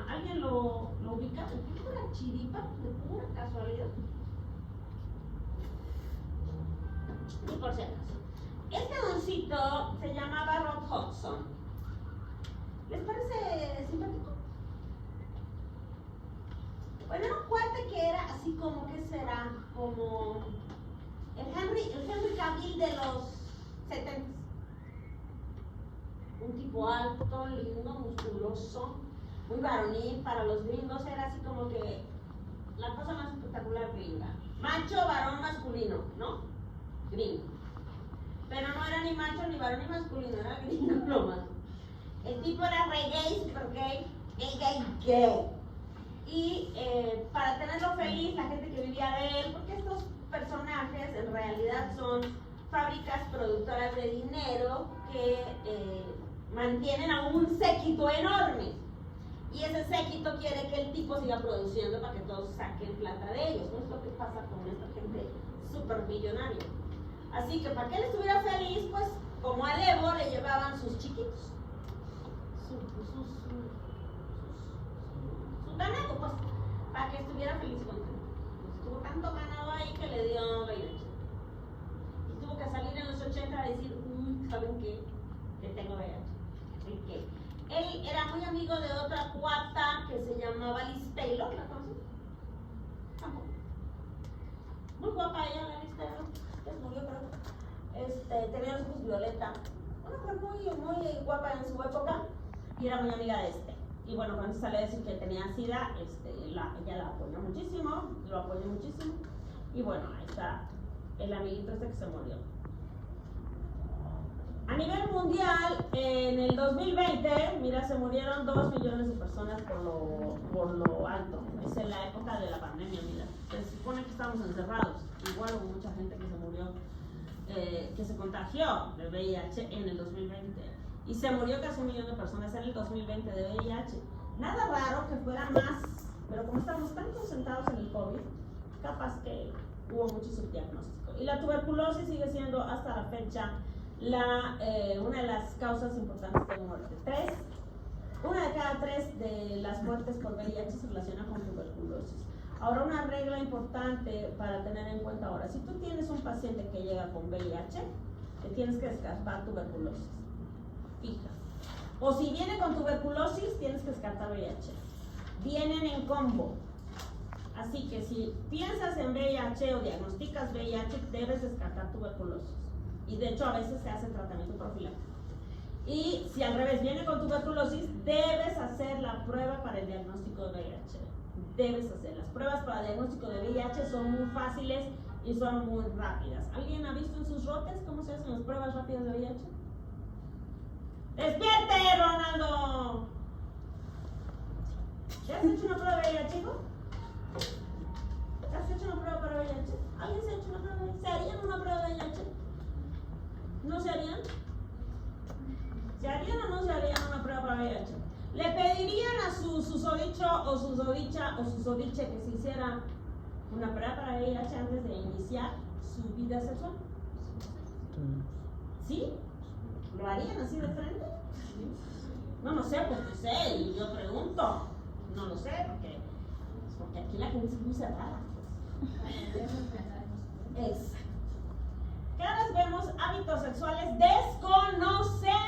¿Alguien lo ubica? ¿Qué fue la chiripa? ¿De pura casualidad? Y por si acaso. Este doncito se llamaba Rock Hudson. ¿Les parece simpático? Bueno, era un cuate que era así como, ¿qué será? Como el Henry Cavill de los 70. Un tipo alto, lindo, musculoso, muy varonil. Para los gringos era así como que la cosa más espectacular gringa. Macho, varón, masculino, ¿no? Gringo. Pero no era ni macho, ni varón, ni masculino, era gringo nomás. El tipo era re gay, super gay. Y para tenerlo feliz, la gente que vivía de él, porque estos personajes en realidad son fábricas productoras de dinero que mantienen a un séquito enorme. Y ese séquito quiere que el tipo siga produciendo para que todos saquen plata de ellos. No es lo que pasa con esta gente súper millonaria. Así que para que él estuviera feliz, pues como al Evo le llevaban sus chiquitos. Su ganado, pues, para que estuviera feliz y contento. Pues tuvo tanto ganado ahí que le dio VIH. Y tuvo que salir en los 80 a decir, ¿saben qué? Que tengo VIH. Así que él era muy amigo de otra cuata que se llamaba Liz Taylor, ¿la conocen? Tampoco. Muy guapa ella, la Liz Taylor. Murió, pero tenía los ojos violeta. Una mujer muy guapa en su época y era muy amiga de este. Y bueno, cuando sale a decir que tenía SIDA, ella la apoyó muchísimo, lo apoyó muchísimo. Y bueno, ahí está el amiguito este que se murió. A nivel mundial, en el 2020, mira, se murieron 2 millones de personas por lo alto. Es en la época de la pandemia, mira. Se supone que estamos encerrados. Igual hubo mucha gente que se murió, que se contagió de VIH en el 2020. Y se murió casi 1 millón de personas en el 2020 de VIH. Nada raro que fuera más, pero como estamos tan concentrados en el COVID, capaz que hubo mucho subdiagnóstico. Y la tuberculosis sigue siendo hasta la fecha una de las causas importantes de muerte. 1 de cada 3 de las muertes por VIH se relaciona con tuberculosis. Ahora, una regla importante para tener en cuenta ahora: si tú tienes un paciente que llega con VIH, le tienes que descartar tuberculosis. Fija. O si viene con tuberculosis, tienes que descartar VIH. Vienen en combo. Así que si piensas en VIH o diagnosticas VIH, debes descartar tuberculosis. Y de hecho a veces se hace tratamiento profiláctico. Y si al revés viene con tuberculosis, debes hacer la prueba para el diagnóstico de VIH. Debes hacer. Las pruebas para el diagnóstico de VIH son muy fáciles y son muy rápidas. ¿Alguien ha visto en sus rotes cómo se hacen las pruebas rápidas de VIH? ¡Despierte, Ronaldo! ¿Te has hecho una prueba de VIH, chico? ¿Te has hecho una prueba para VIH? ¿Alguien se ha hecho una prueba de VIH? ¿Se harían una prueba de VIH? ¿No se harían? ¿Se harían o no se harían una prueba para VIH? ¿Le pedirían a su susodicho o susodicha o susodiche que se hiciera una prueba para VIH antes de iniciar su vida sexual? ¿Sí? ¿Lo harían así de frente? No lo sé, pues no sé, y yo pregunto. No lo sé, porque aquí la gente es muy cerrada. Exacto. Cada vez vemos hábitos sexuales desconocemos.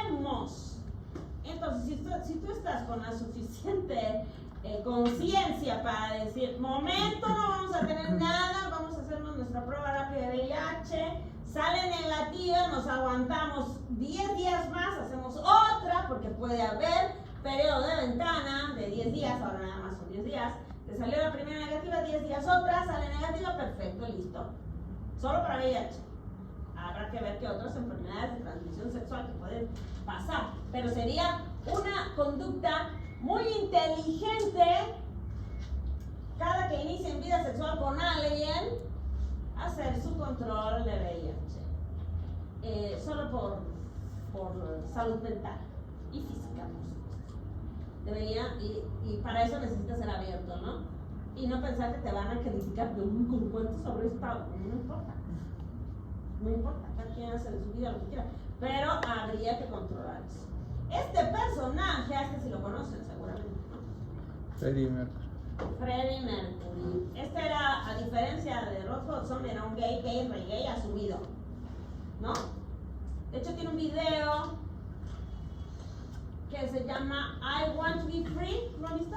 Entonces, si tú estás con la suficiente conciencia para decir, momento, no vamos a tener nada, vamos a hacernos nuestra prueba rápida de VIH, sale negativa, nos aguantamos 10 días más, hacemos otra, porque puede haber periodo de ventana de 10 días, ahora nada más son 10 días, te salió la primera negativa, 10 días otra, sale negativa, perfecto, listo. Solo para VIH. Habrá que ver qué otras enfermedades de transmisión sexual que pueden pasar, pero sería una conducta muy inteligente cada que inicien vida sexual con alguien hacer su control de VIH. solo por salud mental y física, por supuesto. Debería, y para eso necesitas ser abierto, ¿no? Y no pensar que te van a criticar de un cuento sobre esto, no importa. No importa, cada quien hace de su vida lo que quiera, pero habría que controlar eso. Este personaje, a este sí lo conocen seguramente, ¿no? Freddie Mercury. Freddie Mercury. Este era, a diferencia de Rock Hudson, era un gay asumido, ¿no? De hecho tiene un video que se llama I Want to Be Free, ¿lo han visto?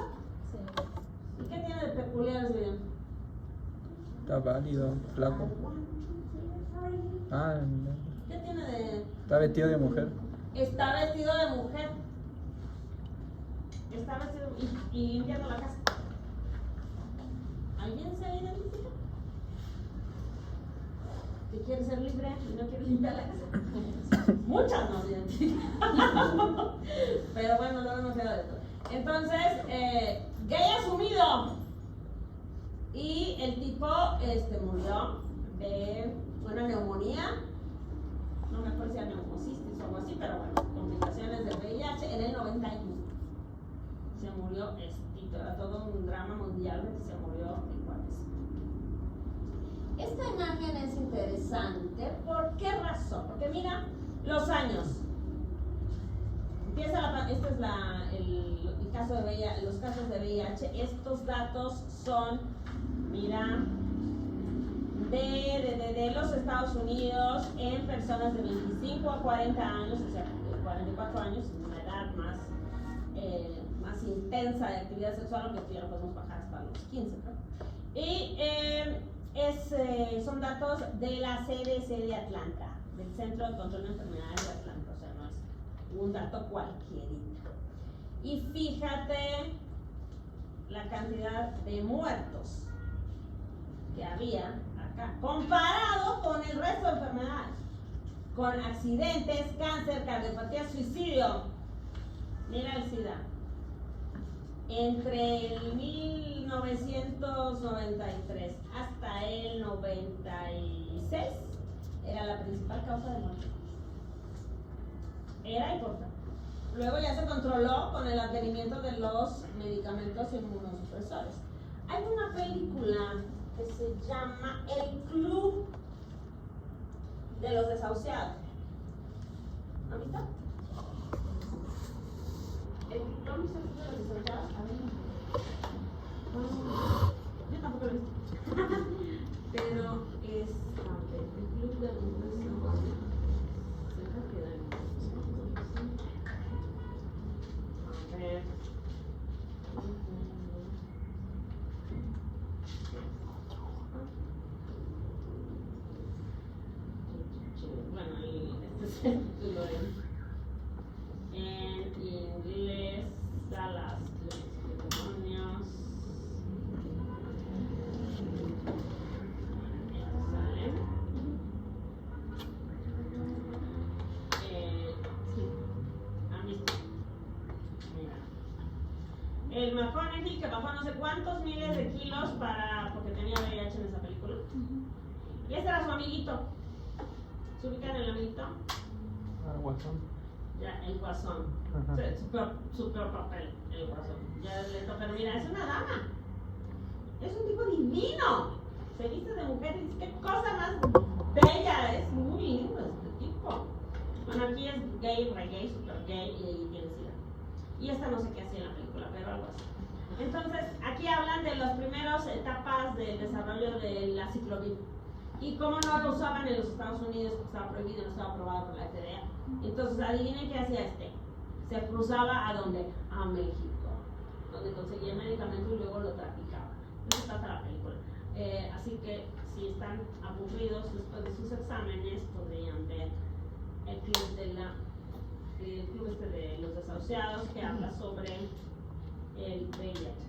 Sí. ¿Y qué tiene de peculiar ese video? Está válido, flaco. Ah, mira. ¿Qué tiene de...? Está vestido de mujer. Está vestido de mujer. Está vestido y limpiando la casa. ¿Alguien se identifica? ¿Que quiere ser libre y no quiere limpiar la casa? Muchas no se identifican. Pero bueno, luego no queda de todo. Entonces, gay asumido. Y el tipo murió de una neumonía. No me acuerdo si era neumocistis o algo así, pero bueno, complicaciones de VIH en el 91. Se murió era todo un drama mundial de que se murió igual. Esta imagen es interesante. ¿Por qué razón? Porque mira los años. Empieza este es el caso de VIH, los casos de VIH. Estos datos son, mira, de los Estados Unidos en personas de 25 a 40 años, o sea, 44 años, una edad más intensa de actividad sexual, aunque ya lo podemos bajar hasta los 15, ¿no? Y son datos de la CDC de Atlanta, del Centro de Control de Enfermedades de Atlanta, o sea, no es un dato cualquierita. Y fíjate la cantidad de muertos que había acá, comparado con el resto de enfermedades, con accidentes, cáncer, cardiopatía, suicidio. Mira el SIDA. Entre el 1993 hasta el 96 era la principal causa de muerte. Era importante. Luego ya se controló con el advenimiento de los medicamentos inmunosupresores. Hay una película que se llama El Club de los Desahuciados. ¿Lo han visto? ¿Lo han visto el Club de los Desahuciados? A ver. Yo tampoco lo he visto. Pero es el Club de los Desahuciados. A ver. Bueno, este es el título en inglés, Salas, los demonios. ¿Sale? Sí, han visto. Mira. El McConaughey que bajó no sé cuántos miles de kilos porque tenía VIH en esa película. Y este era su amiguito. ¿Se ubican el amiguito? Guasón. Ya, el Guasón. Su peor papel, el Guasón. Ya le toca, pero mira, es una dama. Es un tipo divino. Se viste de mujer y dice, qué cosa más bella. Es muy lindo este tipo. Bueno, aquí es gay, re gay, super gay y tiene SIDA. Y esta no sé qué hacía en la película, pero algo así. Entonces, aquí hablan de las primeras etapas del desarrollo de la ciclovía. Y cómo no lo usaban en los Estados Unidos porque estaba prohibido, no estaba aprobado por la FDA. Entonces, adivinen qué hacía se cruzaba ¿a dónde? A México, donde conseguía medicamento y luego lo traficaba. Eso trata la película. Así que si están aburridos después de sus exámenes, podrían ver el club de los desahuciados, que habla sobre el VIH.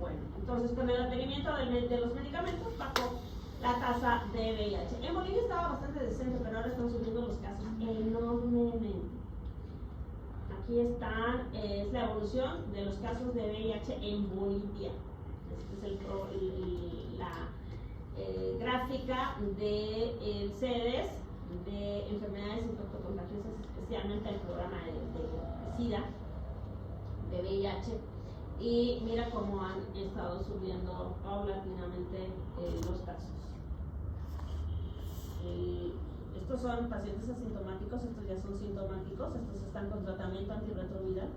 Bueno, entonces con el advenimiento de los medicamentos bajó la tasa de VIH. En Bolivia estaba bastante decente, pero ahora están subiendo los casos enormemente. Aquí están, es la evolución de los casos de VIH en Bolivia. Este es gráfica de sedes de enfermedades infectocontagiosas, especialmente el programa de SIDA, de VIH, y mira cómo han estado subiendo paulatinamente los casos. Estos son pacientes asintomáticos, estos ya son sintomáticos, estos están con tratamiento antirretroviral,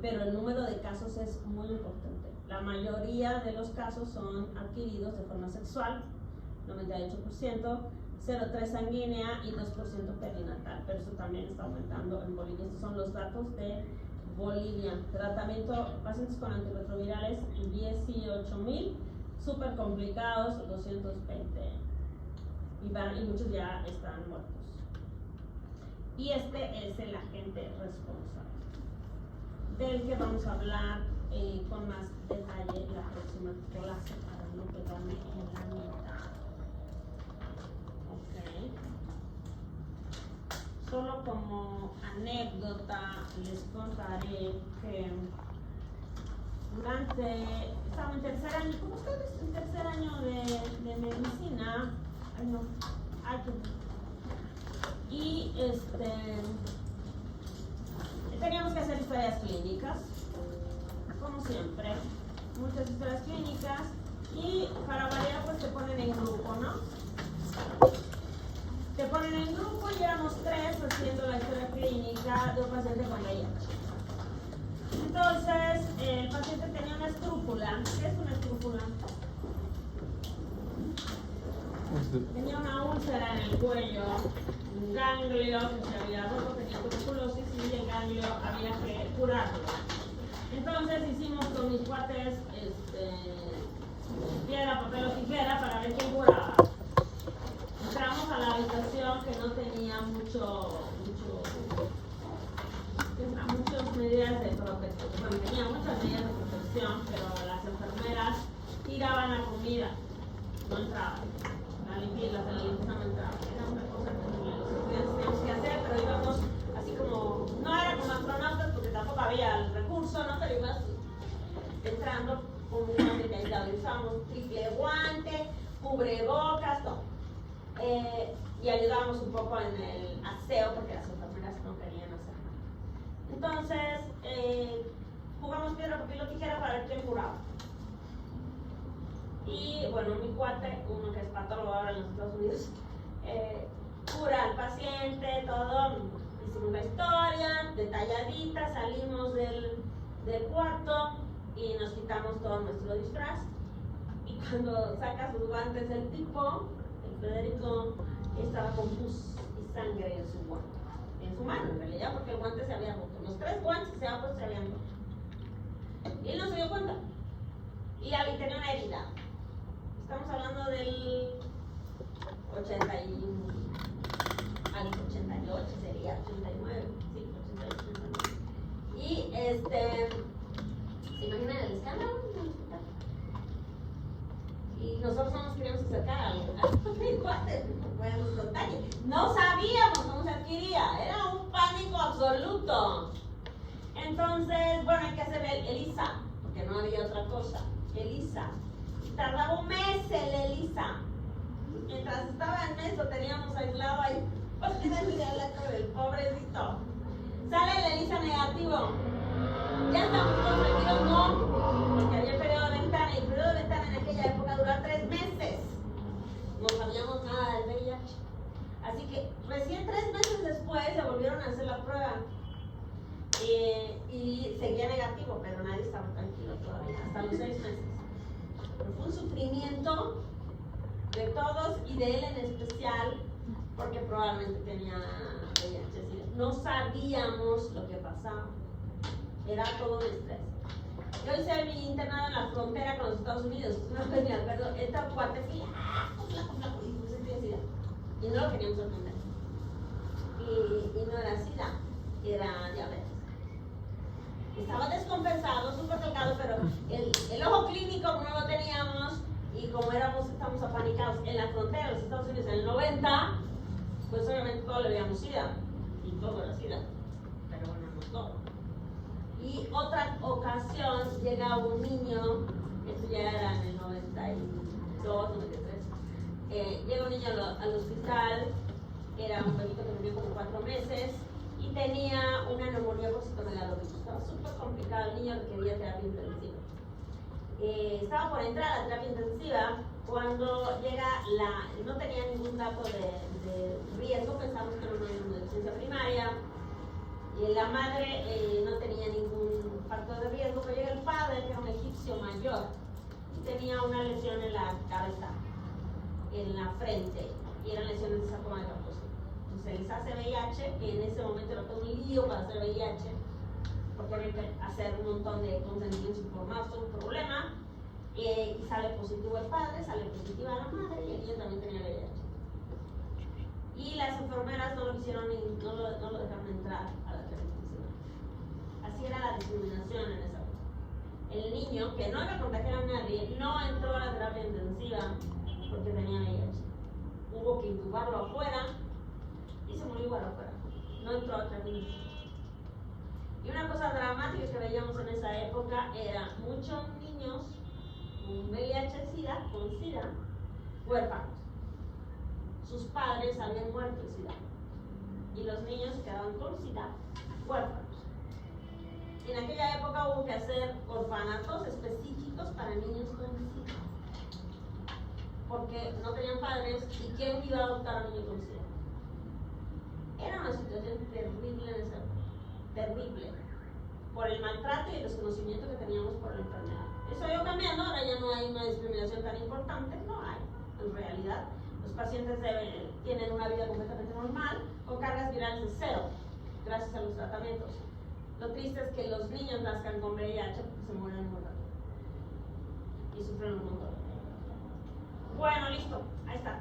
pero el número de casos es muy importante. La mayoría de los casos son adquiridos de forma sexual, 98%, 0,3 sanguínea y 2% perinatal, pero eso también está aumentando en Bolivia. Estos son los datos de Bolivia. Tratamiento, pacientes con antirretrovirales, 18,000, súper complicados, 220. Y muchos ya están muertos. Y este es el agente responsable, del que vamos a hablar con más detalle la próxima clase, para no pegarme en la mitad. Ok. Solo como anécdota les contaré que estaba en tercer año, como ustedes, en tercer año de medicina. Ay, no. Ay, y teníamos que hacer historias clínicas, como siempre, muchas historias clínicas, y para variar pues te ponen en grupo, ¿no? Te ponen en grupo y éramos 3 haciendo la historia clínica de un paciente con VIH. Entonces, el paciente tenía una escrúpula. ¿Qué es una escrúpula? Tenía una úlcera en el cuello, un ganglio que se había roto, tenía tuberculosis y el ganglio había que curarlo. Entonces hicimos con mis cuates piedra, papel o tijera para ver quién curaba. Entramos a la habitación que no tenía muchas medidas de protección. Bueno, tenía muchas medidas de protección, pero las enfermeras tiraban la comida, no entraban. La limpieza no entraba. Era una cosa que los estudiantes teníamos que hacer, pero íbamos así como, no era como astronautas porque tampoco había el recurso, ¿no? Pero ibas entrando con un guante de aislado. Usábamos triple guante, cubrebocas, todo. Y ayudábamos un poco en el aseo porque las enfermeras no querían hacer nada. Entonces, jugamos piedra, papel o tijera para ver quién curaba. Y bueno, mi cuate, uno que es patólogo ahora en los Estados Unidos, cura al paciente, todo. Hicimos la historia detalladita, salimos del cuarto y nos quitamos todo nuestro disfraz. Y cuando saca sus guantes el tipo, el Federico, estaba con pus y sangre en su guante, en su mano en realidad, porque el guante se había roto. Los 3 guantes que se habían puesto se habían roto. Y él no se dio cuenta. Y ahí tenía una herida. Estamos hablando del 88 sería, 89, sí, 88, 89. Y ¿se imaginan el escándalo en el hospital? Y nosotros no nos queríamos acercar al cuate, no sabíamos cómo se adquiría, era un pánico absoluto. Entonces, bueno, hay que hacer el ELISA, porque no había otra cosa, ELISA. Tardaba un mes el ELISA. Mientras estaba en mes lo teníamos aislado ahí. Porque el pobrecito. Sale el ELISA negativo. Ya estamos todos tranquilos, no. Porque había periodo de ventana. Y el periodo de ventana en aquella época duraba 3 meses. No sabíamos nada del VIH. Así que recién 3 meses después se volvieron a hacer la prueba. Y seguía negativo, pero nadie estaba tranquilo todavía. Hasta los 6 meses. Pero fue un sufrimiento de todos y de él en especial, porque probablemente tenía VIH. No sabíamos lo que pasaba, era todo un estrés. Yo hice mi internado en la frontera con los Estados Unidos. Una vez me acuerdo, esta cuate fui, y no lo queríamos atender. Y no era SIDA, era diabetes. Estaba descompensado, súper tocado, pero el ojo clínico no lo teníamos, y como estamos apanicados en la frontera de los Estados Unidos en el 90, pues obviamente todo le veíamos SIDA, y todo era SIDA, pero bueno, no todo. Y otra ocasión llega un niño, esto ya era en el 92, 93, llega un niño al hospital, era un bebito que vivió como 4 meses y tenía una neumonía por citomegalovirus. Estaba súper complicado, el niño requería terapia intensiva. Estaba por entrar a la terapia intensiva cuando llega no tenía ningún dato de riesgo, pensamos que era una inmunodeficiencia primaria, y la madre no tenía ningún factor de riesgo, pero llega el padre, que era un egipcio mayor, y tenía una lesión en la cabeza, en la frente, y eran lesiones de sarcoma de Kaposi. Entonces se les hace VIH, que en ese momento era todo un lío para hacer VIH, porque había que hacer un montón de consentimientos informados, todo un problema, y sale positivo el padre, sale positiva la madre, y el niño también tenía VIH. Y las enfermeras no lo quisieron no lo dejaron entrar a la terapia intensiva. Así era la discriminación en esa época. El niño, que no iba a contagiar a nadie, no entró a la terapia intensiva porque tenía VIH. Hubo que intubarlo afuera y se murió igual afuera. No entró a la terapia intensiva. Y una cosa dramática que veíamos en esa época era muchos niños con VIH-Sida, con SIDA, huérfanos. Sus padres habían muerto de SIDA y los niños quedaban con SIDA, huérfanos. En aquella época hubo que hacer orfanatos específicos para niños con SIDA porque no tenían padres y quién iba a adoptar a un niño con SIDA. Era una situación terrible en esa época, terrible, por el maltrato y el desconocimiento que teníamos por la enfermedad. Eso ha ido cambiando, ahora ya no hay una discriminación tan importante, no hay, en realidad. Los pacientes tienen una vida completamente normal, con cargas virales de 0, gracias a los tratamientos. Lo triste es que los niños nazcan con VIH porque se mueren muy rápido y sufren un montón. Bueno, listo, ahí está.